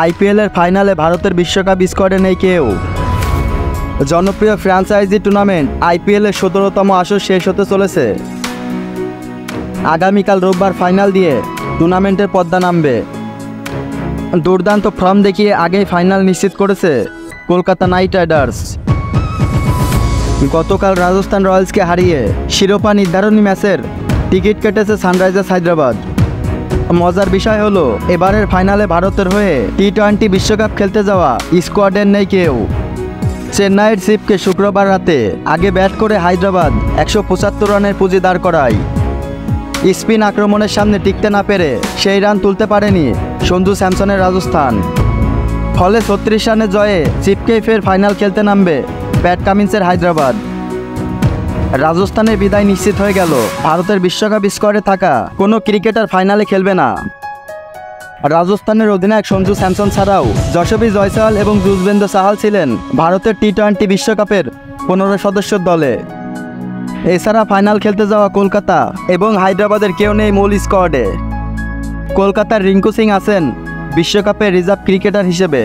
আইপিএলের ফাইনালে ভারতের বিশ্বকাপ স্কোয়াডে নেই কেউ। জনপ্রিয় ফ্র্যাঞ্চাইজি টুর্নামেন্ট আইপিএলের ১৭তম আসর শেষ হতে চলেছে। আগামীকাল রোববার ফাইনাল দিয়ে টুর্নামেন্টের পর্দা নামবে। দুর্দান্ত ফর্ম দেখিয়ে আগেই ফাইনাল নিশ্চিত করেছে কলকাতা নাইট রাইডার্স। গতকাল রাজস্থান রয়্যালসকে হারিয়ে শিরোপা নির্ধারণী ম্যাচের টিকিট কেটেছে সানরাইজার্স হায়দ্রাবাদ। মজার বিষয় হলো এবারের ফাইনালে ভারতের হয়ে টি-20 বিশ্বকাপ খেলতে যাওয়া স্কোয়াডের নেই কেউ। চেন্নাইয়ের চিফকে শুক্রবার রাতে আগে ব্যাট করে হায়দ্রাবাদ ১৭৫ রানের পুঁজি দাঁড় করায়। স্পিন আক্রমণের সামনে টিকতে না পেরে সেই রান তুলতে পারেনি সঞ্জু স্যামসনের রাজস্থান। ফলে ৩৬ রানের জয়ে চিফকেই ফের ফাইনাল খেলতে নামবে প্যাট কামিন্সের হায়দ্রাবাদ। রাজস্থানের বিদায় নিশ্চিত হয়ে গেল। ভারতের বিশ্বকাপ স্কোয়াডে থাকা কোনো ক্রিকেটার ফাইনালে খেলবে না। রাজস্থানের অধিনায়ক সঞ্জু স্যামসন ছাড়াও যশস্বী জয়সওয়াল এবং যুজবেন্দ্র চাহাল ছিলেন ভারতের টি-20 বিশ্বকাপের ১৫ সদস্যের দলে। এছাড়া ফাইনাল খেলতে যাওয়া কলকাতা এবং হায়দ্রাবাদের কেউ নেই মূল স্কোয়াডে। কলকাতার রিঙ্কু সিং আছেন বিশ্বকাপের রিজার্ভ ক্রিকেটার হিসেবে।